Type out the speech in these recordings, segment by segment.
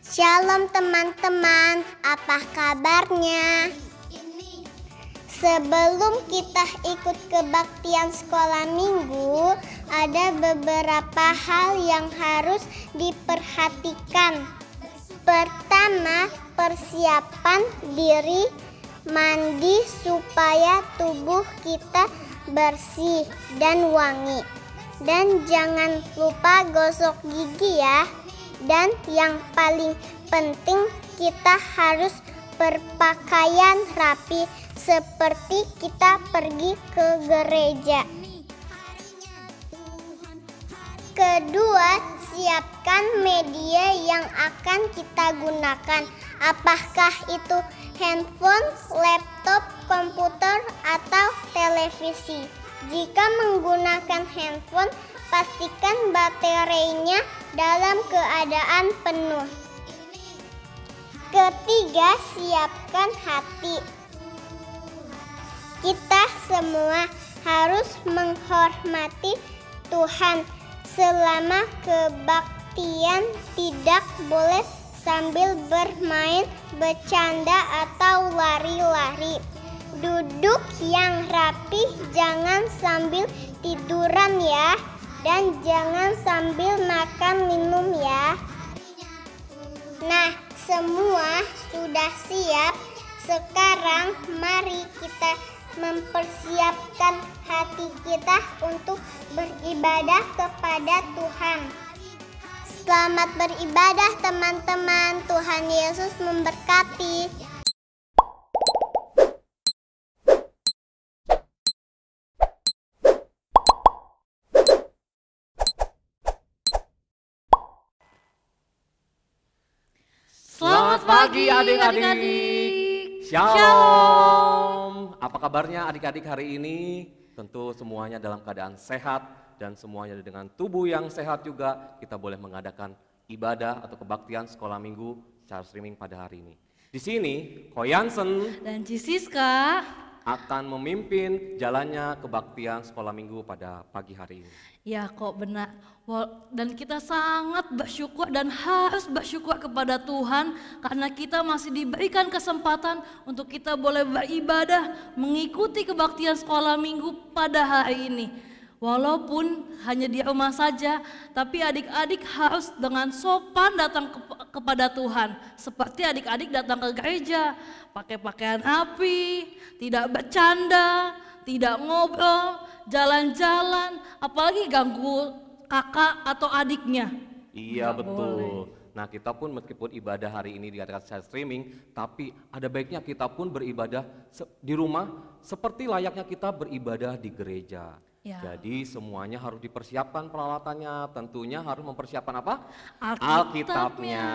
Shalom teman-teman, apa kabarnya? Sebelum kita ikut kebaktian sekolah minggu, ada beberapa hal yang harus diperhatikan. Pertama, persiapan diri, mandi supaya tubuh kita bersih dan wangi. Dan jangan lupa gosok gigi ya. Dan yang paling penting, kita harus berpakaian rapi seperti kita pergi ke gereja. Kedua, siapkan media yang akan kita gunakan. Apakah itu handphone, laptop, komputer, atau televisi? Jika menggunakan handphone, pastikan baterainya dalam keadaan penuh. Ketiga, siapkan hati. Kita semua harus menghormati Tuhan. Selama kebaktian tidak boleh sambil bermain, bercanda, atau lari-lari. Duduk yang rapi, jangan sambil tiduran ya. Dan jangan sambil makan minum ya. Nah, semua sudah siap. Sekarang mari kita mempersiapkan hati kita untuk beribadah kepada Tuhan. Selamat beribadah teman-teman. Tuhan Yesus memberkati. Selamat pagi adik-adik. Shalom. Apa kabarnya adik-adik hari ini? Tentu semuanya dalam keadaan sehat dan semuanya dengan tubuh yang sehat juga. Kita boleh mengadakan ibadah atau kebaktian sekolah minggu secara streaming pada hari ini. Di sini Ko Yansen dan Cisiska akan memimpin jalannya kebaktian sekolah minggu pada pagi hari ini. Ya kok benar. Dan kita sangat bersyukur dan harus bersyukur kepada Tuhan karena kita masih diberikan kesempatan untuk kita boleh beribadah mengikuti kebaktian sekolah minggu pada hari ini. Walaupun hanya di rumah saja, tapi adik-adik harus dengan sopan datang kepada Tuhan. Seperti adik-adik datang ke gereja, pakai pakaian rapi, tidak bercanda, tidak ngobrol, jalan-jalan, apalagi ganggu kakak atau adiknya. Iya, Nggak betul. boleh. Nah, kita pun meskipun ibadah hari ini diadakan secara streaming, tapi ada baiknya kita pun beribadah di rumah seperti layaknya kita beribadah di gereja. Ya. Jadi semuanya harus dipersiapkan peralatannya, tentunya harus mempersiapkan apa? Alkitabnya.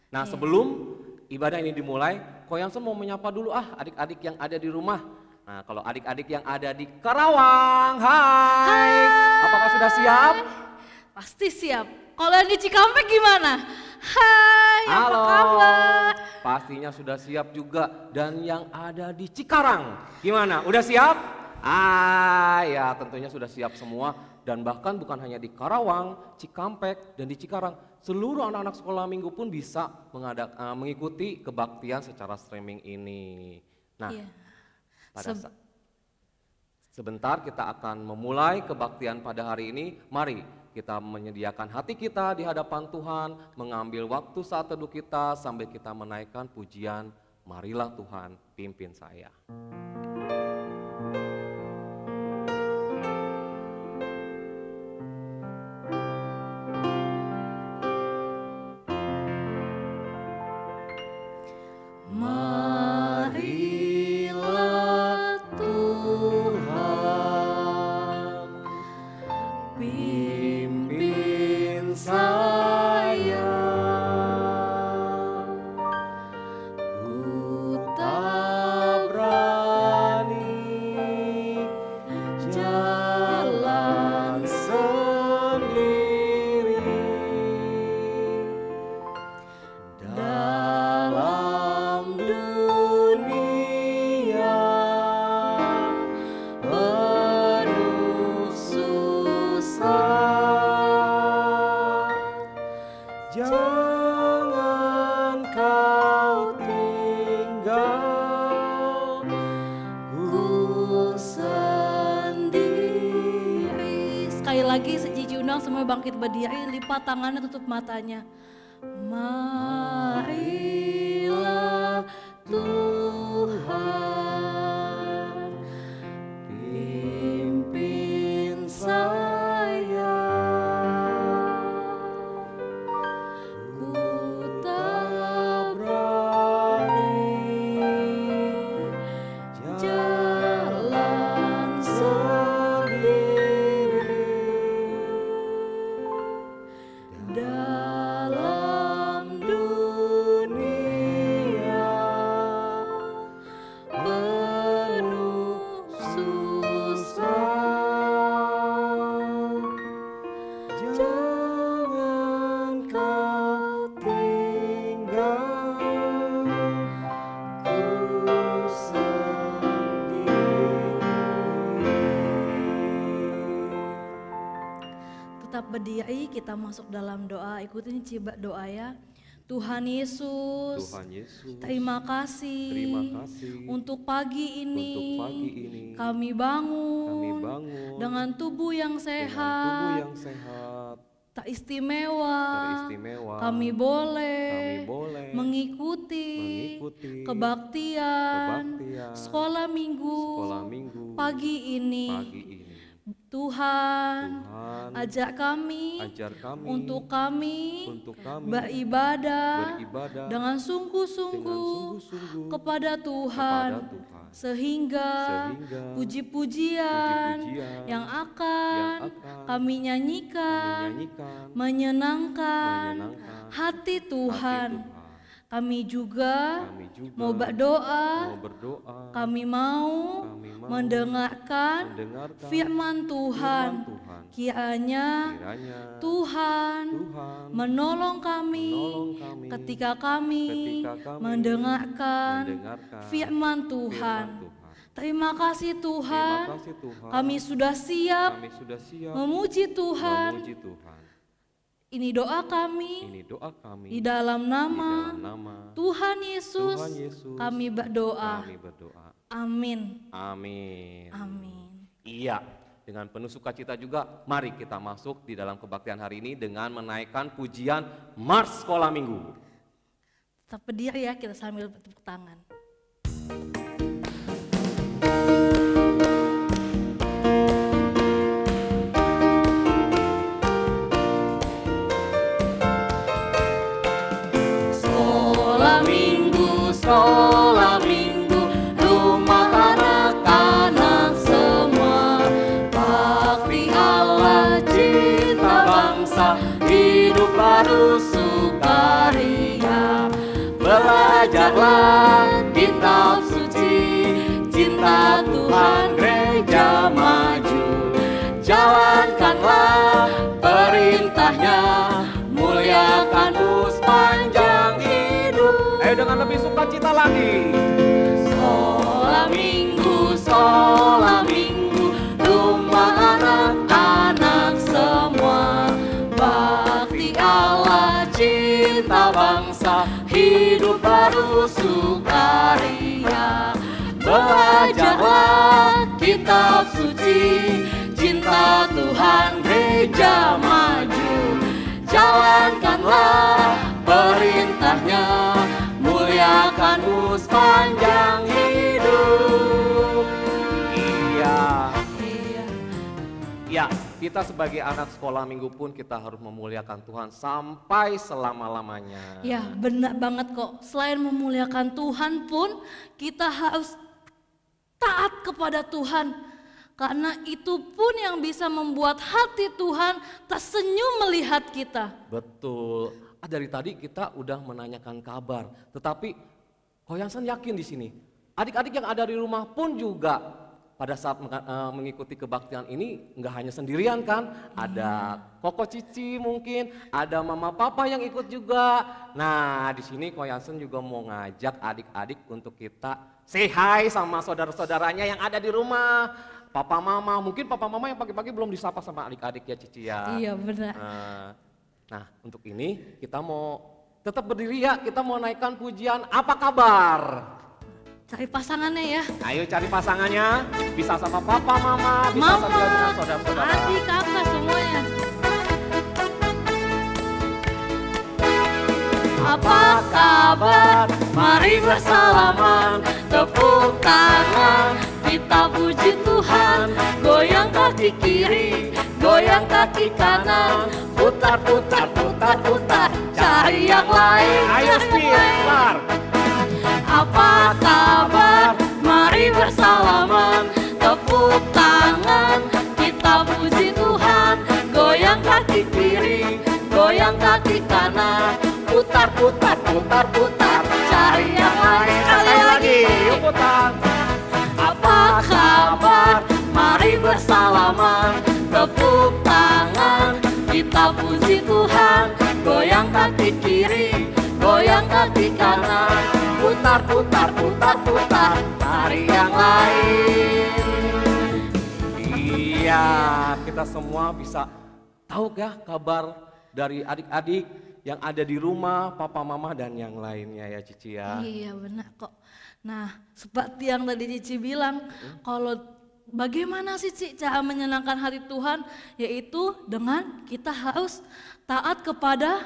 Nah, sebelum ibadah ini dimulai, Ko Yansen mau menyapa dulu adik-adik yang ada di rumah. Nah, kalau adik-adik yang ada di Karawang, hai. Apakah sudah siap? Pasti siap. Kalau yang di Cikampek gimana? Hai, Halo. apa kabar? Pastinya sudah siap juga. Dan yang ada di Cikarang, gimana? Udah siap? Ya tentunya sudah siap semua. Dan bahkan bukan hanya di Karawang, Cikampek, dan di Cikarang. Seluruh anak-anak sekolah minggu pun bisa mengikuti kebaktian secara streaming ini. Nah, Iya. Sebentar kita akan memulai kebaktian pada hari ini. Mari kita menyediakan hati kita di hadapan Tuhan, mengambil waktu saat teduh kita sambil kita menaikkan pujian, marilah Tuhan pimpin saya. Marilah Tuhan pimpin saya, ku tak berani jalan sendiri. Dalam dunia penuh susah, sekali lagi Cici undang semua bangkit berdiri, lipat tangannya, tutup matanya. Marilah Tuhan pimpin saya, ku tak berani jalan sendiri dalam dunia penuh susah. Jangan kau tinggalku sendiri. Tetap berdiri, kita masuk dalam doa. Ikutin cibak doa ya. Tuhan Yesus, Tuhan Yesus, terima kasih, untuk pagi ini, kami bangun, dengan tubuh yang sehat, tak istimewa, kami boleh mengikuti kebaktian sekolah minggu pagi ini. Tuhan, ajak kami untuk kami beribadah dengan sungguh-sungguh kepada Tuhan, sehingga puji-pujian yang akan kami nyanyikan menyenangkan hati Tuhan. Kami juga mau berdoa, kami mau mendengarkan firman Tuhan. Kiranya Tuhan menolong kami ketika kami mendengarkan firman Tuhan. Terima kasih Tuhan, kami sudah siap memuji Tuhan. Ini doa kami, di dalam nama Tuhan Yesus, kami berdoa. Amin. Amin. Amin. Iya, dengan penuh sukacita juga, mari kita masuk di dalam kebaktian hari ini dengan menaikkan pujian Mars Sekolah Minggu. Tetap berdiri ya, kita sambil bertepuk tangan. Sekolah minggu, rumah anak-anak semua, bakti Allah, cinta bangsa, hidup baru sukaria. Belajarlah kitab suci, cinta Tuhan gereja maju. Jalankanlah perintahnya, muliakan sepanjang hidup. Ayo dengan lebih sukacita lagi. Sekolah minggu, rumah anak-anak semua, bakti Allah, cinta bangsa, hidup baru sukaria. Belajarlah kitab suci, cinta Tuhan gereja maju. Jalankanlah perintahnya, muliakan sepanjang hidup. Iya, kita sebagai anak sekolah minggu pun kita harus memuliakan Tuhan sampai selama-lamanya. Ya, benar banget kok. Selain memuliakan Tuhan pun kita harus taat kepada Tuhan. Karena itu pun yang bisa membuat hati Tuhan tersenyum melihat kita. Betul. Dari tadi kita udah menanyakan kabar, tetapi Koyansan yakin di sini. Adik-adik yang ada di rumah pun juga pada saat mengikuti kebaktian ini nggak hanya sendirian kan, ada Koko Cici mungkin, ada Mama Papa yang ikut juga. Nah di sini Koyansan juga mau ngajak adik-adik untuk kita say hi sama saudara-saudaranya yang ada di rumah. Papa Mama, mungkin Papa Mama yang pagi-pagi belum disapa sama adik-adik ya Cici ya. Iya benar. Nah untuk ini kita mau tetap berdiri ya, kita mau naikkan pujian Apa Kabar. Cari pasangannya ya. Ayo cari pasangannya, bisa sama papa, mama, bisa sama dengan saudara-saudara. Adik, kakak semua. kabar? Mari bersalaman, tepuk tangan, kita puji Tuhan. Goyang kaki kiri, goyang kaki kanan, putar, putar, putar, putar, cari yang lain. Ayo putar. Apa kabar? Mari bersalaman, tepuk tangan, kita puji Tuhan. Goyang kaki kiri, goyang kaki kanan, putar, putar, putar, putar, cari yang lain. Sekali lagi, Yuk putar. apa kabar? Mari bersalaman, tepuk tangan, kita puji Tuhan. Goyang kaki kiri, goyang kaki kanan, putar, putar, putar, putar, cari yang lain. Iya, kita semua bisa tahu gak kabar dari adik-adik yang ada di rumah, papa, mama, dan yang lainnya ya Cici ya. Iya benar kok. Nah seperti yang tadi Cici bilang, kalau bagaimana sih Cici cara menyenangkan hati Tuhan? Yaitu dengan kita harus taat kepada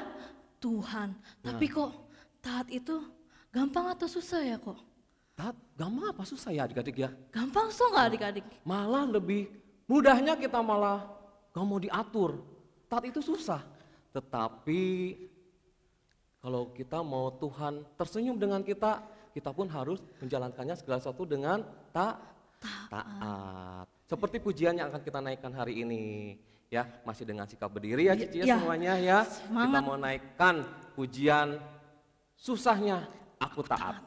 Tuhan. Tapi kok taat itu gampang atau susah ya kok? Taat gampang apa susah ya adik-adik ya? Gampang so nggak adik-adik? Malah lebih mudahnya kita malah gak mau diatur. Taat itu susah. Tetapi kalau kita mau Tuhan tersenyum dengan kita, kita pun harus menjalankannya segala sesuatu dengan taat. Seperti pujian yang akan kita naikkan hari ini. Ya, masih dengan sikap berdiri ya Cici ya semuanya ya. Semangat. Kita mau naikkan pujian susahnya aku taat.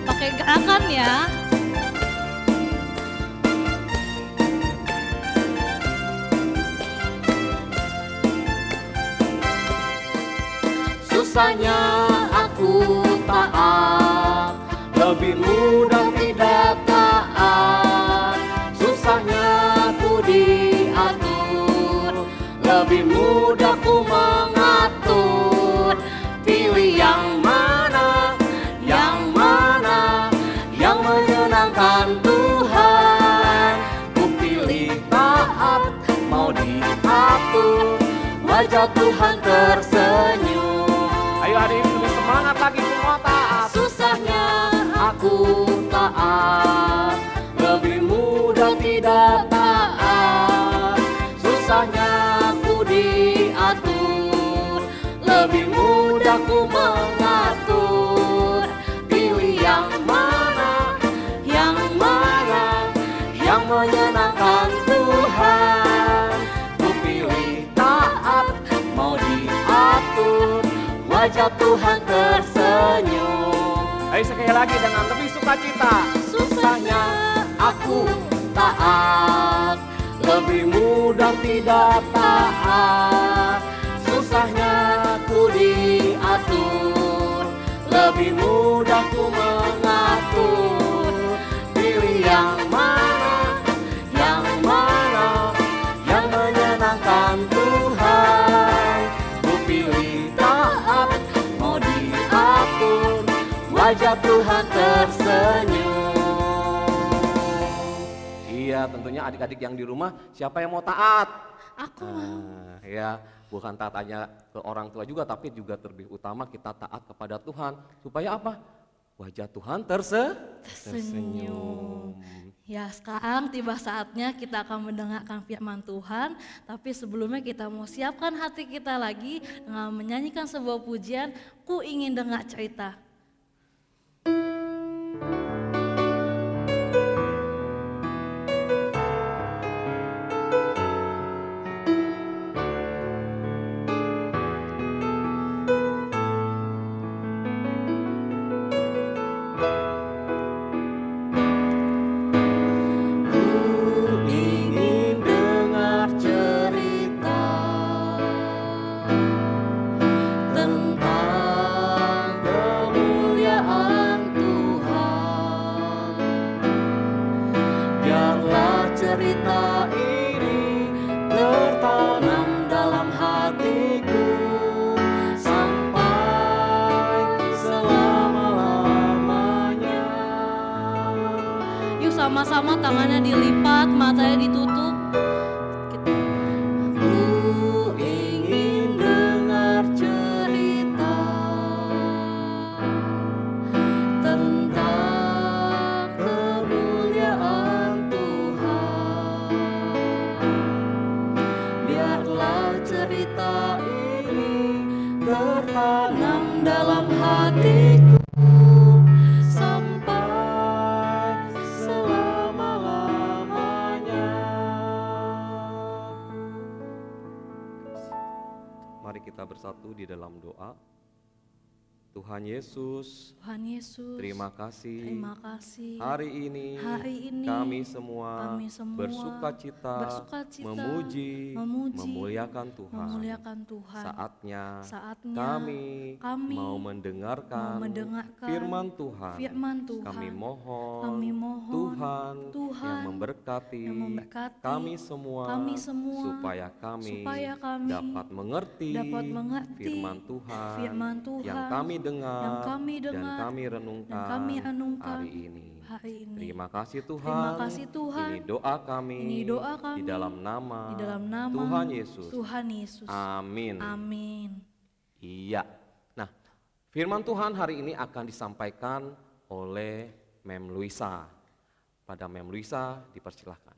Pakai gerakan ya. Susahnya aku taat, lebih mudah tidak taat. Susahnya aku diatur, lebih mudah ku mengatur. Pilih yang mana, yang mana, yang menyenangkan Tuhan. Ku pilih taat, mau diatur, wajah Tuhan tersenyum. Ayo adik lebih semangat lagi semua taat. Susahnya aku taat, lebih mudah tidak taat. Susahnya aku diatur, lebih mudah ku mengatur. Pilih yang mana, yang mana, yang menyenangkan Tuhan. Ku pilih taat, mau diatur, wajah Tuhan tersenyum. Ayo sekali lagi dengan lebih sukacita. Susahnya aku taat, lebih mudah tidak taat. Susahnya aku diatur, lebih mudah ku mengatur. Pilih yang mana, yang mana, yang menyenangkan Tuhan. Ku pilih taat, mau diatur, wajah Tuhan tersenyum. Iya, tentunya adik-adik yang di rumah, siapa yang mau taat? Aku mau. Ya, bukan taat hanya ke orang tua juga, tapi juga terlebih utama kita taat kepada Tuhan. Supaya apa? Wajah Tuhan tersenyum. Ya sekarang tiba saatnya kita akan mendengarkan firman Tuhan. Tapi sebelumnya kita mau siapkan hati kita lagi dengan menyanyikan sebuah pujian, Ku Ingin Dengar Cerita. Tentang bersama-sama, tangannya dilipat, matanya ditutup. Aku ingin dengar cerita tentang kemuliaan Tuhan. Biarlah cerita ini tertanam dalam hatiku sampai selama-lamanya. Mari kita bersatu di dalam doa. Tuhan Yesus, Tuhan Yesus, terima kasih. terima kasih. Hari ini kami semua bersukacita, memuji, memuliakan Tuhan. Saatnya kami mau mendengarkan firman Tuhan. Kami mohon Tuhan yang memberkati kami semua supaya kami dapat mengerti firman Tuhan yang kami dengar dan kami renungkan hari ini. Terima kasih Tuhan. Ini doa kami di dalam nama Tuhan Yesus. Amin. Iya. Nah, firman Tuhan hari ini akan disampaikan oleh Mem Luisa. Pada Mem Luisa dipersilahkan.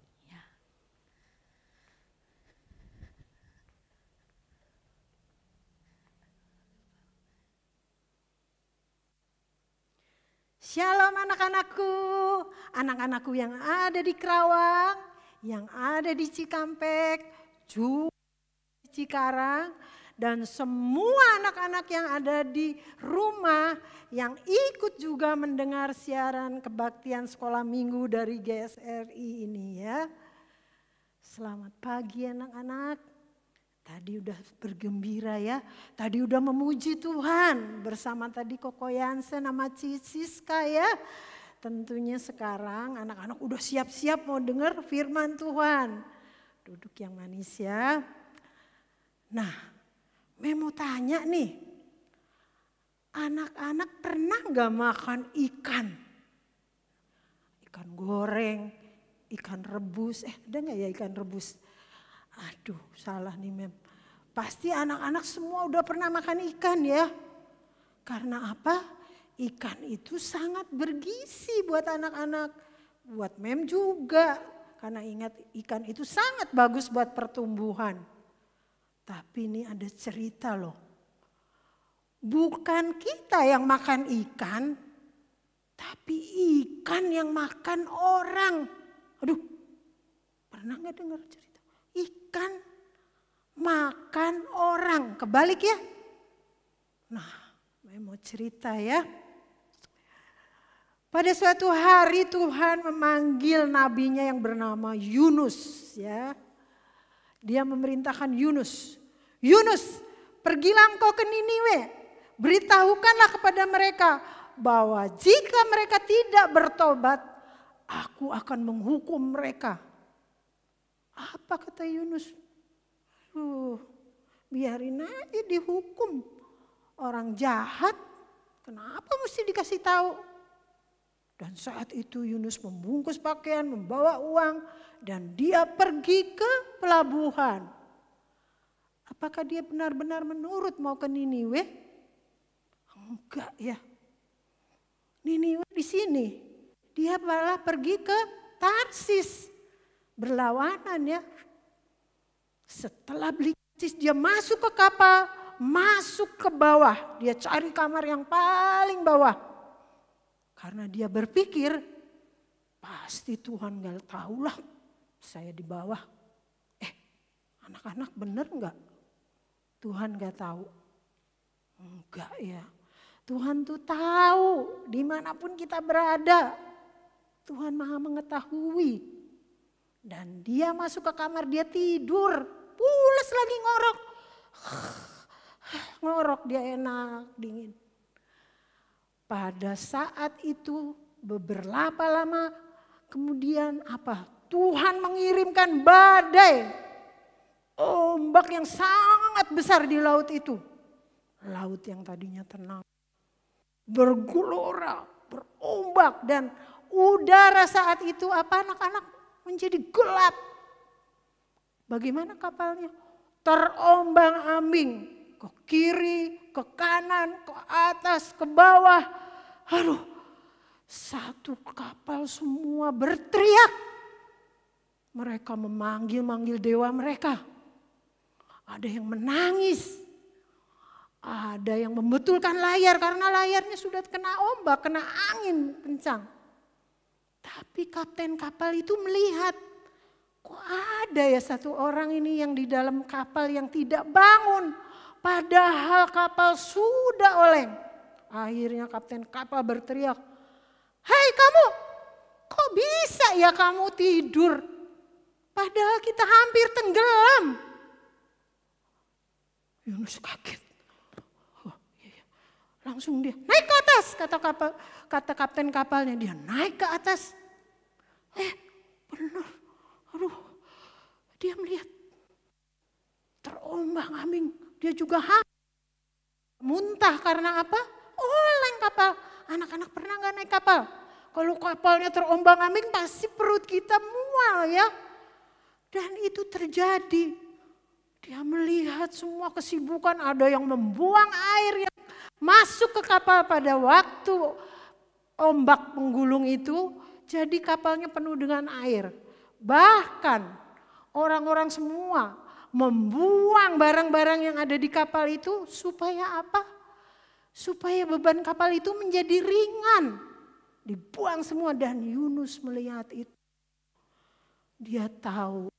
Shalom anak-anakku yang ada di Kerawang, yang ada di Cikampek, juga di Cikarang, dan semua anak-anak yang ada di rumah yang ikut juga mendengar siaran kebaktian sekolah minggu dari GSRI ini ya. Selamat pagi anak-anak. Tadi udah bergembira ya, tadi udah memuji Tuhan bersama tadi Koko Yansen sama Siska ya. Tentunya sekarang anak-anak udah siap-siap mau dengar firman Tuhan. Duduk yang manis ya. Nah, Mem mau tanya nih, anak-anak pernah gak makan ikan? Ikan goreng, ikan rebus, ada gak ya ikan rebus? Aduh salah nih Mem. Pasti anak-anak semua udah pernah makan ikan ya. Karena apa? Ikan itu sangat bergizi buat anak-anak. Buat Mem juga. Karena ingat ikan itu sangat bagus buat pertumbuhan. Tapi ini ada cerita loh. Bukan kita yang makan ikan. Tapi ikan yang makan orang. Aduh, pernah gak dengar cerita? Ikan makan orang, kebalik ya. Nah, mau cerita ya. Pada suatu hari Tuhan memanggil nabinya yang bernama Yunus ya. Dia memerintahkan Yunus, Yunus, pergilah engkau ke Niniwe, beritahukanlah kepada mereka bahwa jika mereka tidak bertobat, aku akan menghukum mereka. Apa kata Yunus? Biarin aja dihukum. Orang jahat, kenapa mesti dikasih tahu? Dan saat itu Yunus membungkus pakaian, membawa uang, dan dia pergi ke pelabuhan. Apakah dia benar-benar menurut mau ke Niniwe? Enggak ya. Niniwe di sini. Dia malah pergi ke Tarsis. Berlawanan ya. Setelah beli Tarsis dia masuk ke kapal, masuk ke bawah. Dia cari kamar yang paling bawah. Karena dia berpikir, pasti Tuhan gak tahulah saya di bawah. Anak-anak bener gak? Tuhan gak tahu? Enggak ya. Tuhan tuh tahu dimanapun kita berada. Tuhan maha mengetahui. Dan dia masuk ke kamar, dia tidur. Pules lagi ngorok. Ngorok dia enak, dingin. Pada saat itu beberapa lama kemudian apa? Tuhan mengirimkan badai. Ombak yang sangat besar di laut itu. Laut yang tadinya tenang. Bergelora, berombak dan udara saat itu apa anak-anak menjadi gelap. Bagaimana kapalnya? Terombang-ambing ke kiri, ke kanan, ke atas, ke bawah. Aduh, satu kapal semua berteriak. Mereka memanggil-manggil dewa mereka. Ada yang menangis. Ada yang membetulkan layar karena layarnya sudah kena ombak, kena angin kencang. Tapi kapten kapal itu melihat, kok ada ya satu orang ini yang di dalam kapal yang tidak bangun. Padahal kapal sudah oleng. Akhirnya kapten kapal berteriak, "Hei kamu, kok bisa ya kamu tidur? Padahal kita hampir tenggelam." Yunus kaget. Oh, iya. Langsung dia naik ke atas, kata kapten kapalnya. Dia naik ke atas. Benar. Aduh, dia melihat terombang-ambing. Dia juga muntah karena apa? Oleng kapal. Anak-anak pernah gak naik kapal? Kalau kapalnya terombang-ambing pasti perut kita mual ya. Dan itu terjadi. Dia melihat semua kesibukan, ada yang membuang air yang masuk ke kapal pada waktu ombak menggulung itu. Jadi kapalnya penuh dengan air. Bahkan orang-orang semua membuang barang-barang yang ada di kapal itu supaya apa? Supaya beban kapal itu menjadi ringan. Dibuang semua dan Yunus melihat itu. Dia tahu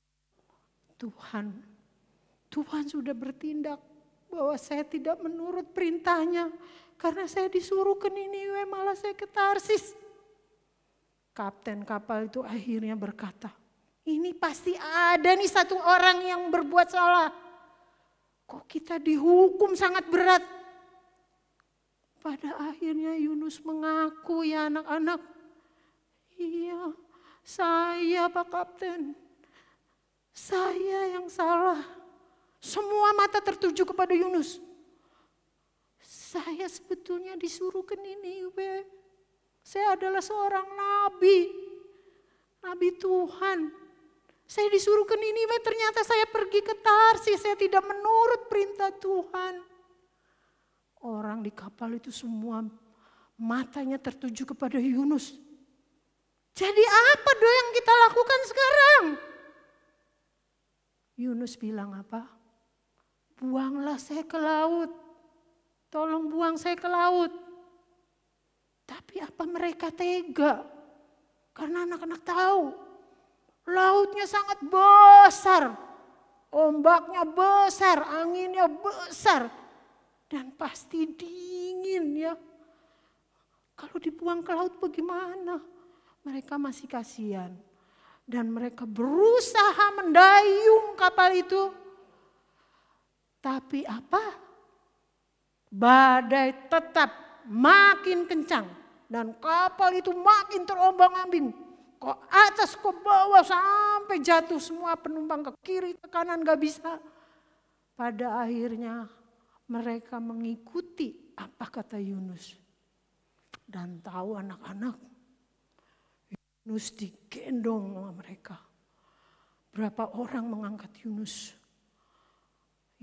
Tuhan sudah bertindak bahwa saya tidak menurut perintahnya. Karena saya disuruh ke Niniwe malah saya ke Tarsis. Kapten kapal itu akhirnya berkata, ini pasti ada nih satu orang yang berbuat salah. Kok kita dihukum sangat berat? Pada akhirnya Yunus mengaku, ya anak-anak. Iya, saya Pak Kapten. Saya yang salah. Semua mata tertuju kepada Yunus. Saya sebetulnya disuruh ke Niniwe. Saya adalah seorang nabi. Nabi Tuhan. Saya disuruh ke Niniwe, ternyata saya pergi ke Tarsis. Saya tidak menurut perintah Tuhan. Orang di kapal itu semua matanya tertuju kepada Yunus. Jadi apa doa yang kita lakukan sekarang? Yunus bilang apa? Buanglah saya ke laut. Tolong buang saya ke laut. Tapi apa mereka tega? Karena anak-anak tahu. Lautnya sangat besar. Ombaknya besar, anginnya besar. Dan pasti dingin ya. Kalau dibuang ke laut bagaimana? Mereka masih kasihan. Dan mereka berusaha mendayung kapal itu. Tapi apa? Badai tetap makin kencang. Dan kapal itu makin terombang-ambing. Ke atas, ke bawah sampai jatuh semua penumpang ke kiri, ke kanan gak bisa. Pada akhirnya mereka mengikuti apa kata Yunus. Dan tahu anak-anak, Yunus digendong sama mereka. Berapa orang mengangkat Yunus.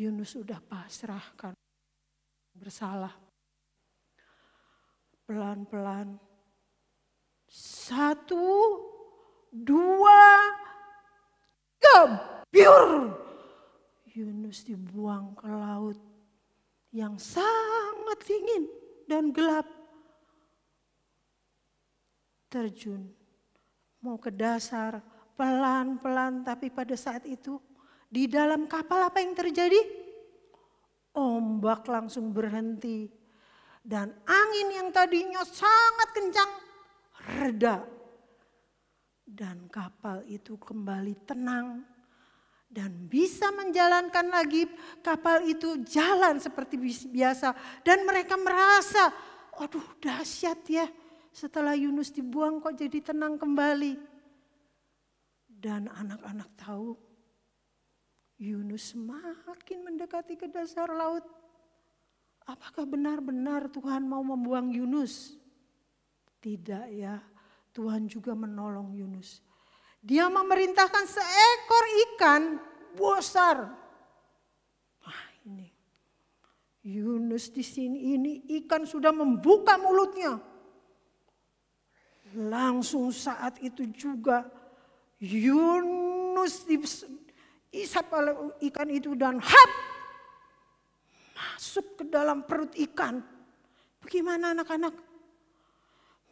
Yunus sudah pasrah kan, bersalah. Pelan-pelan. 1, 2, 3, biur. Yunus dibuang ke laut yang sangat dingin dan gelap. Terjun, mau ke dasar, pelan-pelan, tapi pada saat itu di dalam kapal apa yang terjadi? Ombak langsung berhenti dan angin yang tadinya sangat kencang reda. Dan kapal itu kembali tenang dan bisa menjalankan lagi kapal itu jalan seperti biasa. Dan mereka merasa, aduh dahsyat ya. Setelah Yunus dibuang kok jadi tenang kembali. Dan anak-anak tahu Yunus semakin mendekati ke dasar laut. Apakah benar-benar Tuhan mau membuang Yunus? Tidak ya. Tuhan juga menolong Yunus. Dia memerintahkan seekor ikan besar. Nah, ini Yunus di sini, ini ikan sudah membuka mulutnya. Langsung saat itu juga Yunus diisap oleh ikan itu dan masuk ke dalam perut ikan. Bagaimana anak-anak?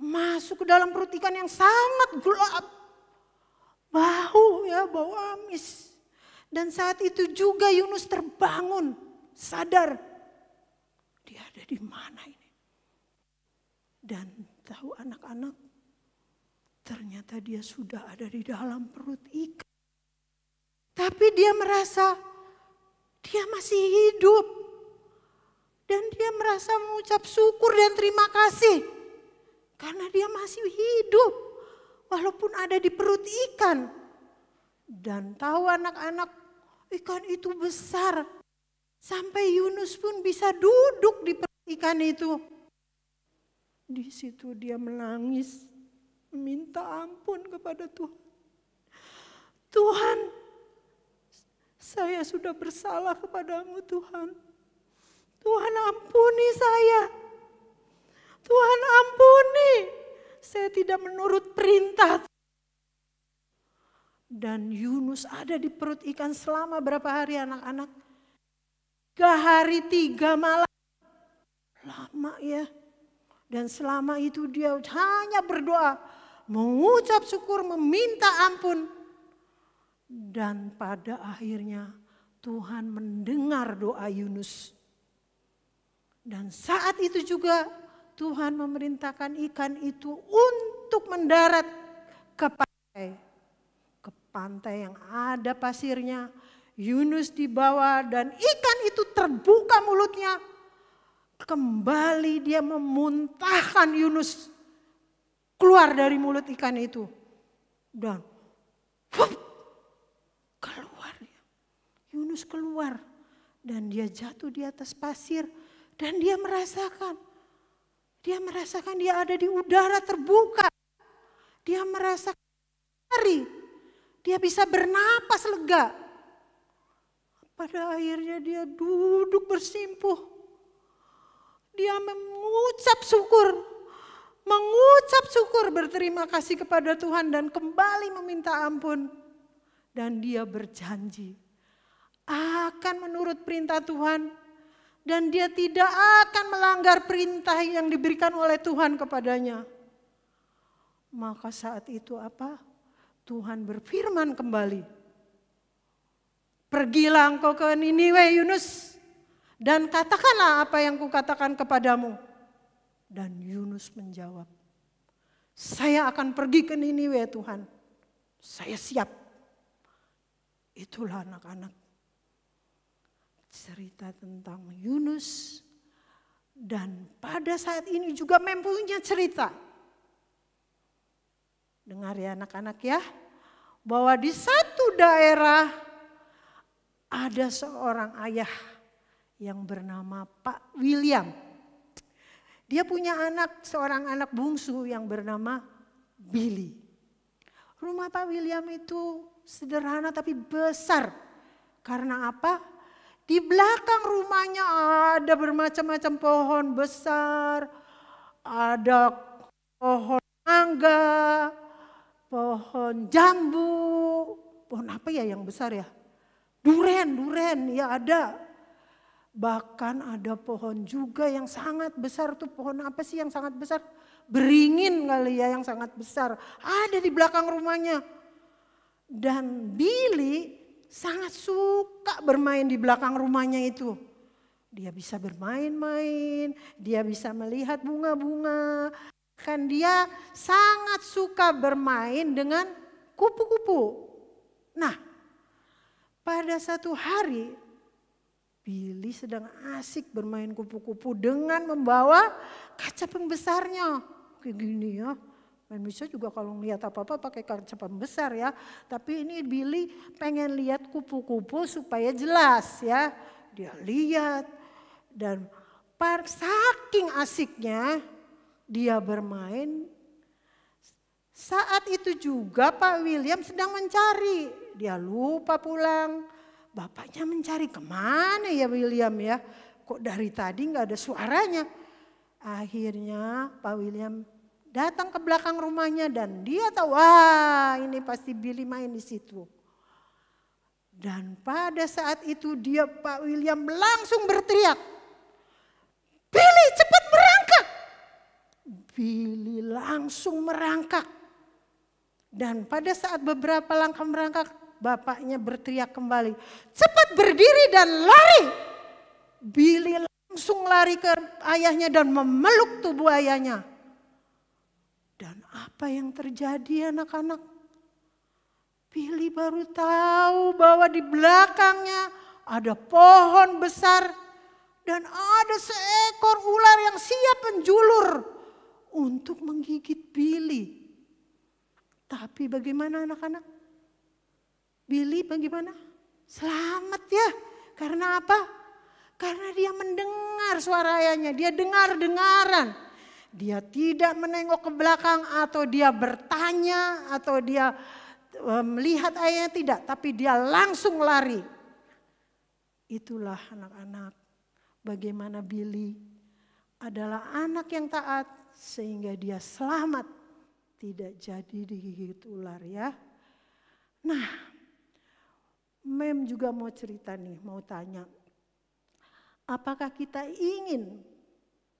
Masuk ke dalam perut ikan yang sangat gelap. Bau amis. Dan saat itu juga Yunus terbangun, sadar. Dia ada di mana ini? Dan tahu anak-anak, ternyata dia sudah ada di dalam perut ikan. Tapi dia merasa dia masih hidup. Dan dia merasa mengucap syukur dan terima kasih. Karena dia masih hidup. Walaupun ada di perut ikan. Dan tahu anak-anak, ikan itu besar. Sampai Yunus pun bisa duduk di perut ikan itu. Di situ dia menangis. Meminta ampun kepada Tuhan. Tuhan, saya sudah bersalah kepadamu Tuhan. Tuhan ampuni saya. Tuhan ampuni. Saya tidak menurut perintah. Dan Yunus ada di perut ikan selama berapa hari anak-anak? 3 hari 3 malam. Lama ya. Dan selama itu dia hanya berdoa. Mengucap syukur, meminta ampun. Dan pada akhirnya Tuhan mendengar doa Yunus. Dan saat itu juga Tuhan memerintahkan ikan itu untuk mendarat ke pantai. Ke pantai yang ada pasirnya. Yunus dibawa dan ikan itu terbuka mulutnya. Kembali dia memuntahkan Yunus keluar dari mulut ikan itu. Dan keluar. Yunus keluar. Dan dia jatuh di atas pasir. Dan dia merasakan dia ada di udara terbuka. Dia merasakan hari. Dia bisa bernapas lega. Pada akhirnya dia duduk bersimpuh. Dia mengucap syukur, berterima kasih kepada Tuhan dan kembali meminta ampun. Dan dia berjanji akan menurut perintah Tuhan. Dan dia tidak akan melanggar perintah yang diberikan oleh Tuhan kepadanya. Maka saat itu apa? Tuhan berfirman kembali. Pergilah engkau ke Niniwe Yunus. Dan katakanlah apa yang kukatakan kepadamu. Dan Yunus menjawab. Saya akan pergi ke Niniwe Tuhan. Saya siap. Itulah anak-anak. Cerita tentang Yunus. Dan pada saat ini juga mempunyai cerita. Dengar ya anak-anak ya. Bahwa di satu daerah ada seorang ayah yang bernama Pak William. Dia punya seorang anak bungsu yang bernama Billy. Rumah Pak William itu sederhana tapi besar. Karena apa? Di belakang rumahnya ada bermacam-macam pohon besar. Ada pohon mangga, pohon jambu. Pohon apa ya yang besar ya? Duren ya ada. Bahkan ada pohon juga yang sangat besar tuh, pohon apa sih yang sangat besar? Beringin kali ya yang sangat besar. Ada di belakang rumahnya. Dan Billy sangat suka bermain di belakang rumahnya itu. Dia bisa bermain-main, dia bisa melihat bunga-bunga. Kan dia sangat suka bermain dengan kupu-kupu. Nah, pada satu hari Billy sedang asik bermain kupu-kupu dengan membawa kaca pembesarnya. Kayak gini ya. Manusia juga kalau lihat apa-apa pakai kaca pembesar ya. Tapi ini Billy pengen lihat kupu-kupu supaya jelas ya. Dia lihat dan saking asiknya dia bermain. Saat itu juga Pak William sedang mencari. Dia lupa pulang. Bapaknya mencari, kemana ya William ya? Kok dari tadi nggak ada suaranya? Akhirnya Pak William datang ke belakang rumahnya dan dia tahu, wah ini pasti Billy main di situ. Dan pada saat itu Pak William langsung berteriak, "Billy cepat berangkat!" Billy langsung merangkak. Dan pada saat beberapa langkah merangkak, bapaknya berteriak kembali, "Cepat berdiri dan lari!" Billy langsung lari ke ayahnya dan memeluk tubuh ayahnya. Dan apa yang terjadi anak-anak? Billy baru tahu bahwa di belakangnya ada pohon besar dan ada seekor ular yang siap menjulur untuk menggigit Billy. Tapi bagaimana anak-anak? Billy bagaimana? Selamat ya. Karena apa? Karena dia mendengar suara ayahnya. Dia dengar-dengaran. Dia tidak menengok ke belakang atau dia bertanya atau dia melihat ayahnya, tidak. Tapi dia langsung lari. Itulah anak-anak. Bagaimana Billy adalah anak yang taat sehingga dia selamat. Tidak jadi digigit ular ya. Nah, Mem juga mau cerita nih, mau tanya. Apakah kita ingin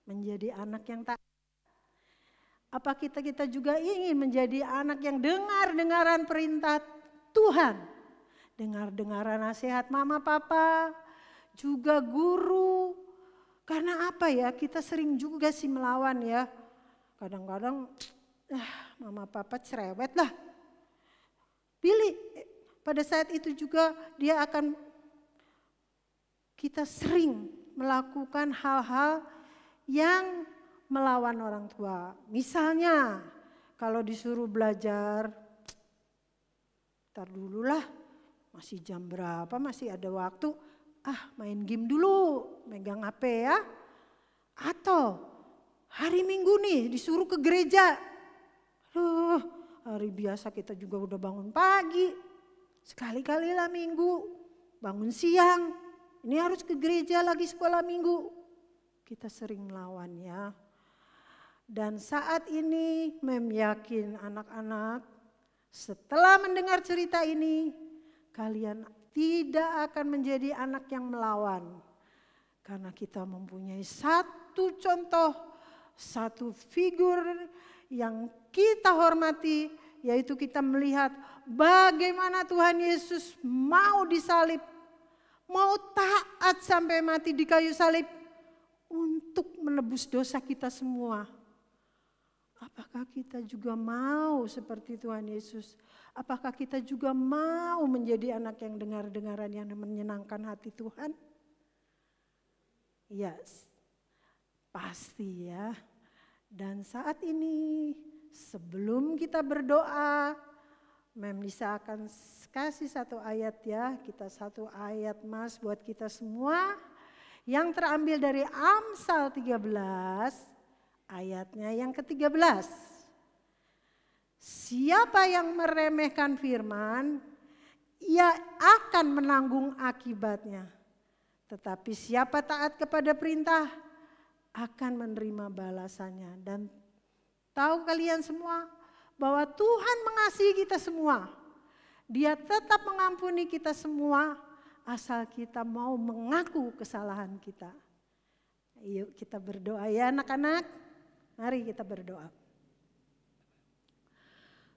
menjadi anak yang taat? Apa kita juga ingin menjadi anak yang dengar-dengaran perintah Tuhan? Dengar-dengaran nasihat mama papa, juga guru. Karena apa ya, kita sering juga sih melawan ya. Kadang-kadang mama papa cerewet lah. Billy pada saat itu juga kita sering melakukan hal-hal yang melawan orang tua. Misalnya kalau disuruh belajar, ntar dulu lah, masih jam berapa, masih ada waktu, main game dulu, megang HP ya. Atau hari Minggu nih disuruh ke gereja. Hari biasa kita juga udah bangun pagi, sekali-kali lah Minggu, bangun siang, ini harus ke gereja lagi sekolah Minggu. Kita sering melawan ya. Dan saat ini Mem yakin anak-anak setelah mendengar cerita ini, kalian tidak akan menjadi anak yang melawan. Karena kita mempunyai satu contoh, satu figur yang kita hormati, yaitu kita melihat bagaimana Tuhan Yesus mau disalib, mau taat sampai mati di kayu salib untuk menebus dosa kita semua. Apakah kita juga mau seperti Tuhan Yesus? Apakah kita juga mau menjadi anak yang dengar-dengaran yang menyenangkan hati Tuhan? Yes, pasti ya. Dan saat ini sebelum kita berdoa, Mem Lisa akan kasih satu ayat ya. Kita satu ayat Mas buat kita semua. Yang terambil dari Amsal 13 ayatnya yang ke-13. Siapa yang meremehkan firman, ia akan menanggung akibatnya. Tetapi siapa taat kepada perintah, akan menerima balasannya. Dan tahu kalian semua bahwa Tuhan mengasihi kita semua. Dia tetap mengampuni kita semua asal kita mau mengaku kesalahan kita. Yuk kita berdoa ya anak-anak. Mari kita berdoa.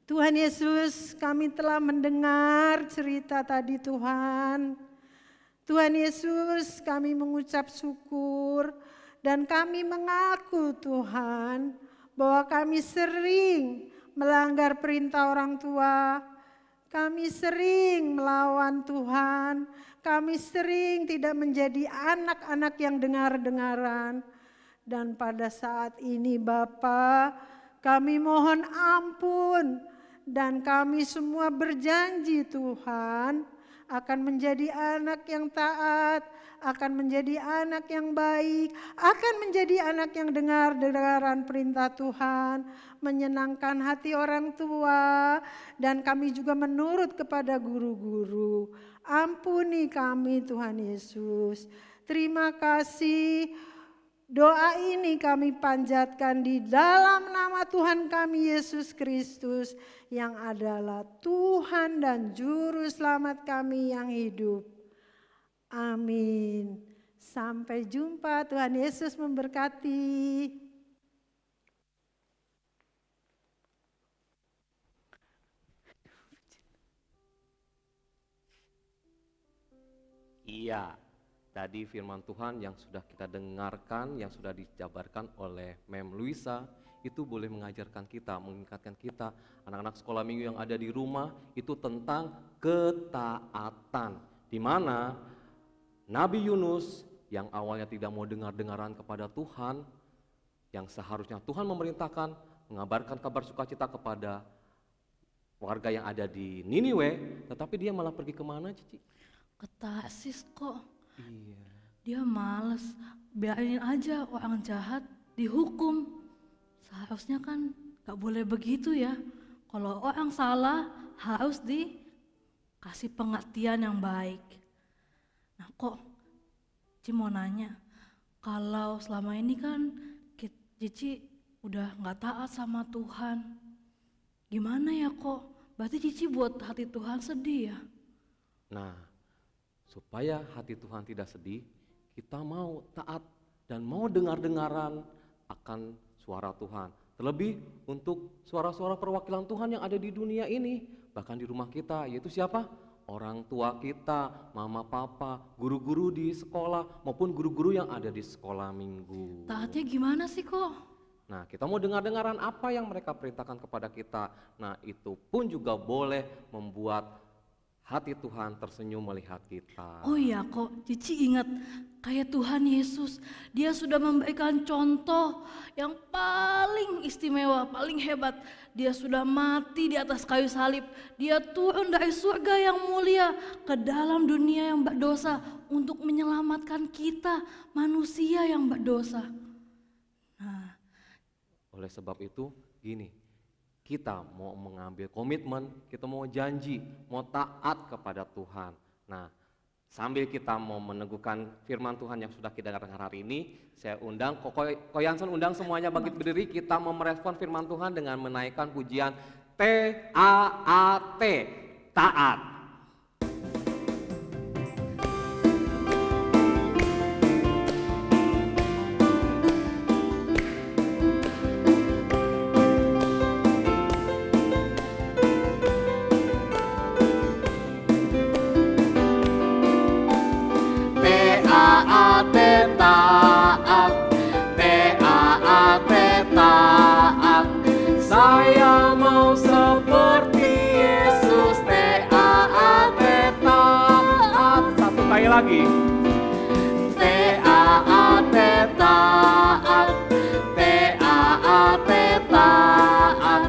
Tuhan Yesus, kami telah mendengar cerita tadi Tuhan. Tuhan Yesus, kami mengucap syukur dan kami mengaku Tuhan bahwa kami sering melanggar perintah orang tua. Kami sering melawan Tuhan. Kami sering tidak menjadi anak-anak yang dengar-dengaran. Dan pada saat ini Bapa, kami mohon ampun. Dan kami semua berjanji Tuhan akan menjadi anak yang taat, akan menjadi anak yang baik, akan menjadi anak yang dengar-dengaran perintah Tuhan, menyenangkan hati orang tua, dan kami juga menurut kepada guru-guru. Ampuni kami Tuhan Yesus. Terima kasih. Doa ini kami panjatkan di dalam nama Tuhan kami Yesus Kristus yang adalah Tuhan dan Juru Selamat kami yang hidup. Amin. Sampai jumpa, Tuhan Yesus memberkati. Iya, tadi firman Tuhan yang sudah kita dengarkan, yang sudah dijabarkan oleh Mem Luisa, itu boleh mengajarkan kita, mengingatkan kita, anak-anak sekolah minggu yang ada di rumah, itu tentang ketaatan. Di mana Nabi Yunus yang awalnya tidak mau dengar-dengaran kepada Tuhan, yang seharusnya Tuhan memerintahkan mengabarkan kabar sukacita kepada warga yang ada di Niniwe, tetapi dia malah pergi kemana, Cici? Ke Tarsis kok. Iya. Dia males, biarin aja orang jahat dihukum. Seharusnya kan gak boleh begitu ya. Kalau orang salah harus dikasih pengertian yang baik. Nah kok Cici mau nanya, kalau selama ini kan Cici udah gak taat sama Tuhan, gimana ya kok? Berarti Cici buat hati Tuhan sedih ya? Nah, supaya hati Tuhan tidak sedih, kita mau taat dan mau dengar-dengaran akan suara Tuhan. Terlebih untuk suara-suara perwakilan Tuhan yang ada di dunia ini, bahkan di rumah kita, yaitu siapa? Orang tua kita, mama, papa, guru-guru di sekolah, maupun guru-guru yang ada di sekolah minggu. Taatnya gimana sih kok? Nah, kita mau dengar-dengaran apa yang mereka perintahkan kepada kita. Nah, itu pun juga boleh membuat hati Tuhan tersenyum melihat kita. Oh iya kok, Cici ingat kayak Tuhan Yesus, dia sudah memberikan contoh yang paling istimewa, paling hebat. Dia sudah mati di atas kayu salib, dia turun dari surga yang mulia ke dalam dunia yang berdosa untuk menyelamatkan kita, manusia yang berdosa. Nah, oleh sebab itu gini, kita mau mengambil komitmen, kita mau janji, mau taat kepada Tuhan. Nah, sambil kita mau meneguhkan firman Tuhan yang sudah kita dengar hari ini, saya undang, Ko Yansen undang semuanya bangkit berdiri, kita mau merespon firman Tuhan dengan menaikkan pujian T-A-A-T, taat. Saya mau seperti Yesus, T-A-A-T, taat. Satu kali lagi. T-A-A-T, taat. T-A-A-T, taat.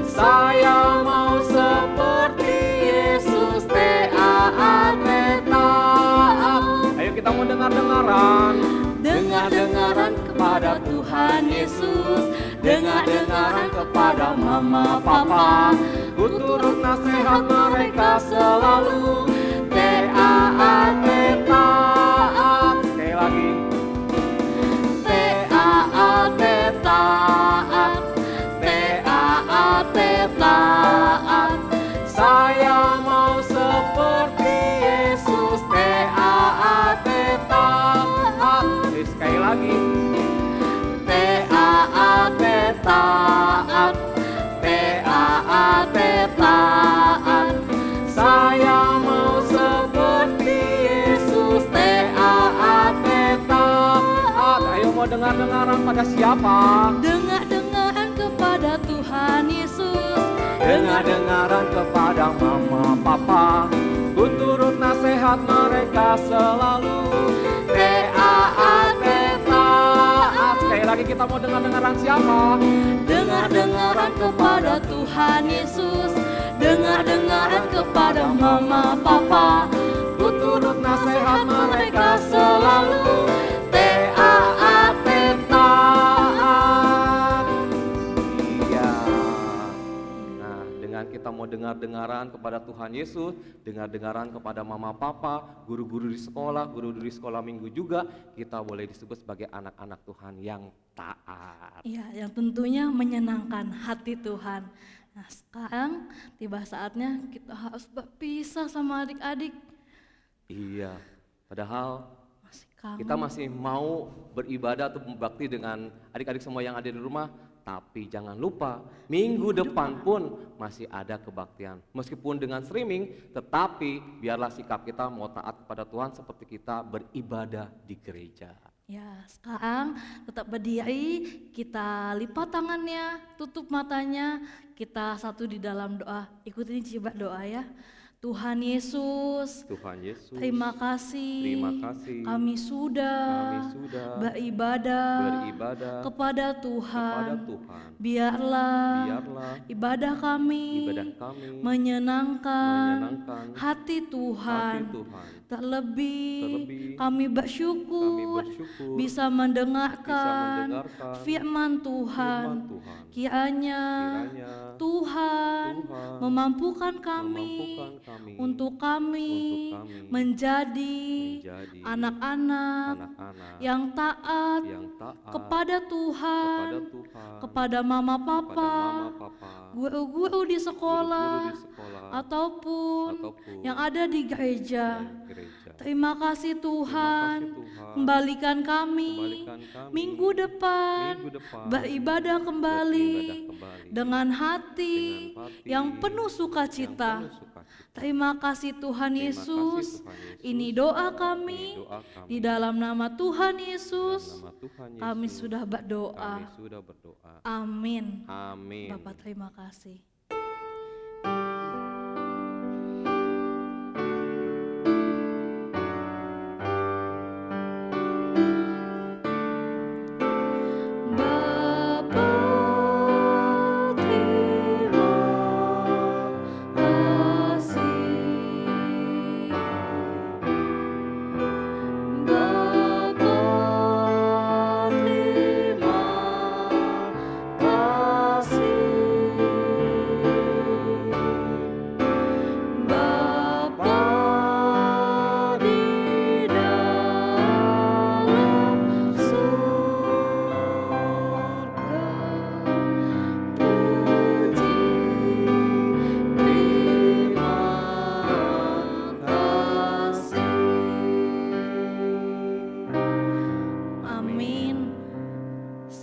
Saya mau seperti Yesus, T-A-A-T, taat. Ayo kita mau dengar-dengaran. Dengar-dengaran kepada Tuhan Yesus, dengar-dengaran kepada mama papa, ku turut nasihat mereka selalu. T-A-A-T, taat. Sekali lagi. T-A-A-T, taat. T-A-A-T, taat. Saya mau seperti Yesus, T-A-A-T, taat. Sekali lagi. T-A-A-T, taat. T-A-A-T, taat. Saya mau seperti Yesus, T-A-A-T, taat. Ayo mau dengar-dengaran pada siapa? dengar-dengaran kepada Tuhan Yesus, Dengar-dengaran kepada mama papa, ku turut nasihat mereka selalu. T-A-A-T, taat. Sekali lagi kita mau dengar-dengaran siapa? dengar-dengaran kepada Tuhan Yesus, dengar-dengaran kepada mama papa, menurut nasihat mereka selalu. Taat, taat. Iya. Nah, dengan kita mau dengar-dengaran kepada Tuhan Yesus, dengar-dengaran kepada mama papa, guru-guru di sekolah, guru-guru di sekolah minggu juga, kita boleh disebut sebagai anak-anak Tuhan yang taat. Iya, yang tentunya menyenangkan hati Tuhan. Nah, sekarang tiba saatnya kita harus berpisah sama adik-adik. Iya, padahal Masih kangen. kita masih mau beribadah atau berbakti dengan adik-adik semua yang ada di rumah. Tapi jangan lupa, minggu depan pun masih ada kebaktian. Meskipun dengan streaming, tetapi biarlah sikap kita mau taat kepada Tuhan seperti kita beribadah di gereja. Ya, sekarang tetap berdiri, kita lipat tangannya, tutup matanya, kita satu di dalam doa. Ikutin coba doa ya. Tuhan Yesus, Tuhan Yesus, terima kasih, kami sudah beribadah kepada Tuhan. Biarlah ibadah kami menyenangkan hati Tuhan. Terlebih kami bersyukur bisa mendengarkan firman Tuhan. Kiranya Tuhan memampukan kami untuk kami menjadi anak-anak yang taat kepada Tuhan, kepada mama papa, guru-guru di sekolah, ataupun yang ada di gereja. Terima kasih Tuhan, kembalikan kami minggu depan beribadah kembali dengan hati yang penuh sukacita. Terima kasih Tuhan Yesus. Ini doa kami di dalam nama Tuhan Yesus. Kami sudah berdoa. Amin. Bapak terima kasih.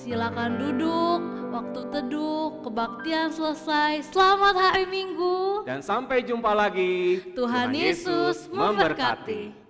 Silakan duduk, waktu teduh, kebaktian selesai. Selamat hari Minggu. Dan sampai jumpa lagi. Tuhan Yesus memberkati.